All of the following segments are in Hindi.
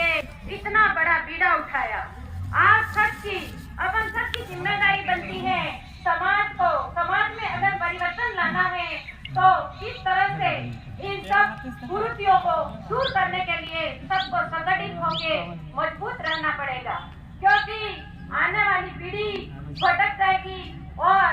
लिए इतना बड़ा बीड़ा उठाया। आप सबकी अपन सबकी जिम्मेदारी बनती है समाज में अगर परिवर्तन लाना है तो इस तरह से इन सब कुरीतियों को दूर करने के लिए सबको संगठित होके मजबूत रहना पड़ेगा, क्योंकि आने वाली पीढ़ी भटक जाएगी और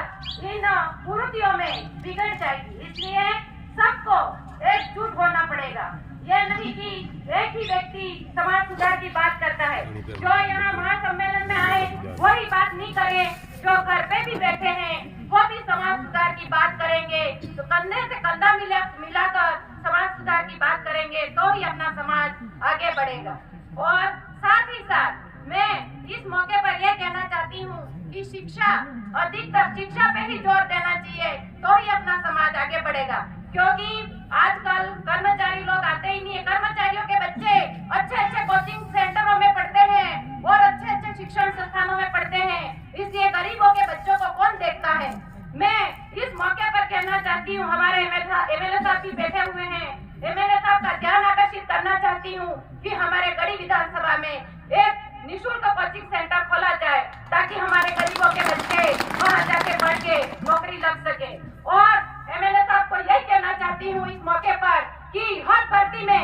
इन कुरीतियों में बिगड़ जाएगी। इसलिए सबको एकजुट होना पड़ेगा। यह नहीं कि एक ही व्यक्ति समाज सुधार की बात करता है, जो यहाँ महासम्मेलन में आए वही बात नहीं करे, जो घर पे भी बैठे हैं वो भी समाज सुधार की बात करेंगे। तो कंधे से कंधा मिलाकर समाज सुधार की बात करेंगे तो ही अपना समाज आगे बढ़ेगा। और साथ ही साथ मैं इस मौके पर यह कहना चाहती हूँ कि शिक्षा, अधिकतर शिक्षा पे ही जोर देना चाहिए तो ही अपना समाज आगे बढ़ेगा, क्योंकि आजकल कर्मचारी लोग आते ही नहीं है। कर्मचारियों के बच्चे अच्छे कोचिंग सेंटरों में पढ़ते हैं और अच्छे शिक्षण संस्थानों में पढ़ते हैं, इसलिए गरीबों के बच्चों को कौन देखता है। मैं इस मौके पर कहना चाहती हूँ, हमारे एमएलए साहब भी बैठे हुए हैं, एमएलए साहब का ध्यान आकर्षित करना चाहती हूँ कि हमारे गढ़ी विधानसभा में एक निःशुल्क कोचिंग सेंटर खोला जाए ताकि हमारे गरीबों के बच्चे वहाँ जाके पढ़ के नौकरी लग सके। और एमएलए साहब को यही कहना चाहती हूँ इस मौके पर कि हर भर्ती में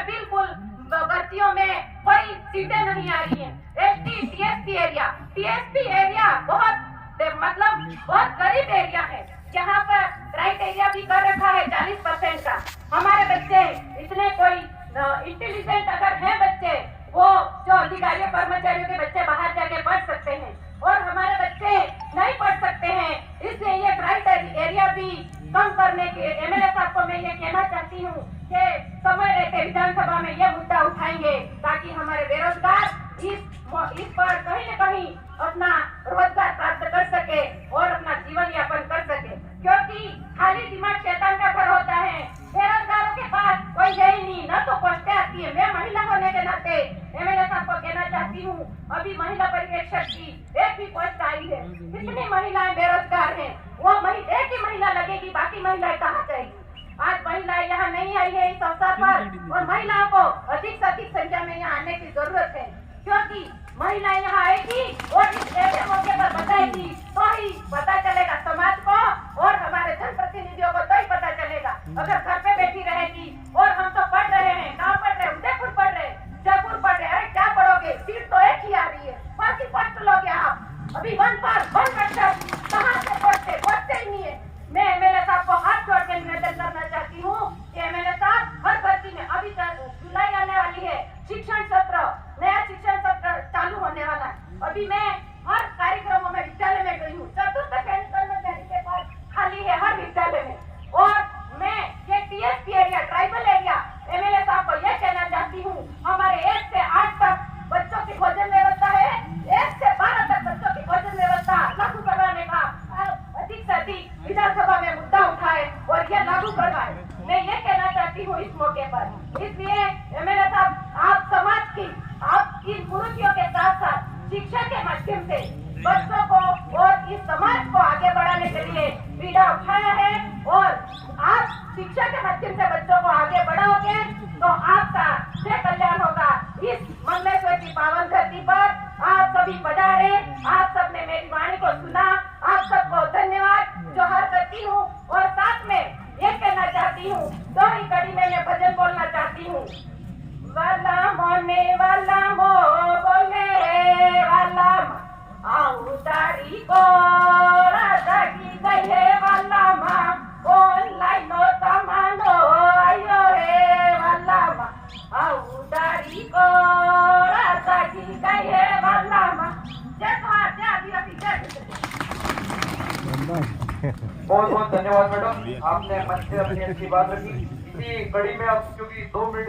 बिल्कुल भर्तियों में कोई सीटें नहीं आ रही हैं। एसटी टीएसपी एरिया बहुत गरीब एरिया है, जहाँ पर क्राइटेरिया भी कर रखा है 40% का। हमारे बच्चे इतने कोई इंटेलिजेंट अगर हैं बच्चे, वो जो अधिकारियों कर्मचारियों के बच्चे बाहर जाके पढ़ सकते हैं और हमारे बच्चे नहीं पढ़ सकते हैं, इसलिए ये क्राइटेरिया भी कम करने के एमएलए साहब को मैं ये कहना चाहती हूँ कि समय रहते विधानसभा में ये मुद्दा उठाएंगे ताकि हमारे बेरोजगार इस पर कहीं न कहीं अपना रोजगार प्राप्त कर सके और अपना जीवन यापन कर सके, क्योंकि खाली दिमाग शैतान का घर होता है। बेरोजगारों के पास कोई है ही नहीं, न तो पोस्टें आती है। मैं महिला होने के नाते एमएलए साहब को कहना चाहती हूँ, अभी महिला पर्यवेक्षक की एक भी पोस्ट आई है। कितनी महिलाएं बेरोजगार हैं, वो एक ही महिला लगेगी, बाकी महिलाएं कहाँ जाएगी। आज महिलाएं यहाँ नहीं आई है इस अवसर पर, और महिलाओं को अधिक से अधिक संख्या में यहाँ आने की जरूरत है, क्योंकि महिलाएं यहाँ आएगी और इस ऐसे मौके पर बताएगी तो ही पता चलेगा समाज को और हमारे जनप्रतिनिधियों को, तो ही पता चलेगा। अगर घर पे बैठी रहेगी और हम तो पढ़ रहे हैं, कहाँ पढ़ रहे हैं, उदयपुर पढ़ रहे हैं, जयपुर पढ़ रहे हैं, क्या पढ़ोगे, सीट तो एक ही आ रही है, बाकी पोस्ट लोगे आप। अभी वन कहाँ से पढ़ते ही नहीं है। मैं एमएलए साहब को हाथ जोड़ के निवेदन करना चाहती हूँ कि एमएलए साहब हर भर्ती में, अभी जुलाई आने वाली है, नया शिक्षण सत्र चालू होने वाला है। अभी मैं हर कार्यक्रमों में विद्यालय में गई हूँ, चतुर्थ कर्मचारी के पास खाली है हर विद्यालय में। और मैं ये TSP area, tribal area, MLA साहब को यह कहना चाहती हूँ, हमारे 1 से 8 तक बच्चों की भोजन व्यवस्था है, 1 से 12 तक बच्चों की भोजन व्यवस्था लागू करवाने का अधिक से अधिक विधानसभा में मुद्दा उठाए और यह लागू करवाए। मैं ये कहना चाहती हूँ इस मौके पर। इसलिए एमएलए साहब, आप समाज की आपकी कुरीतियों के साथ साथ शिक्षा के माध्यम से बच्चों को और इस समाज को आगे बढ़ाने के लिए बीड़ा उठाया है, और आप शिक्षा के माध्यम से बच्चों को आगे बढ़ाओगे तो आपका कल्याण होगा। इस मंगलेश्वर की पावन धरती पर आप सभी पधारे, आप सबने मेरी वाणी को सुना, आप सबको धन्यवाद जोहार करती हूँ। और साथ में ये कहना चाहती हूँ, दो ही कड़ी में मैं भजन बोलना चाहती हूँ। वाला मोने वाला मो बोले वाला आउदारी को राजा की गए वाला माँ ऑनलाइन नो तमानो आयो रे वाला माँ आउदारी को राजा की गए वाला माँ। जय भारत, जय आदिवासी, जय। बहुत बहुत धन्यवाद मैडम, आपने मंच से अपनी अच्छी बात रखी। इसी कड़ी में अब क्योंकि 2 मिनट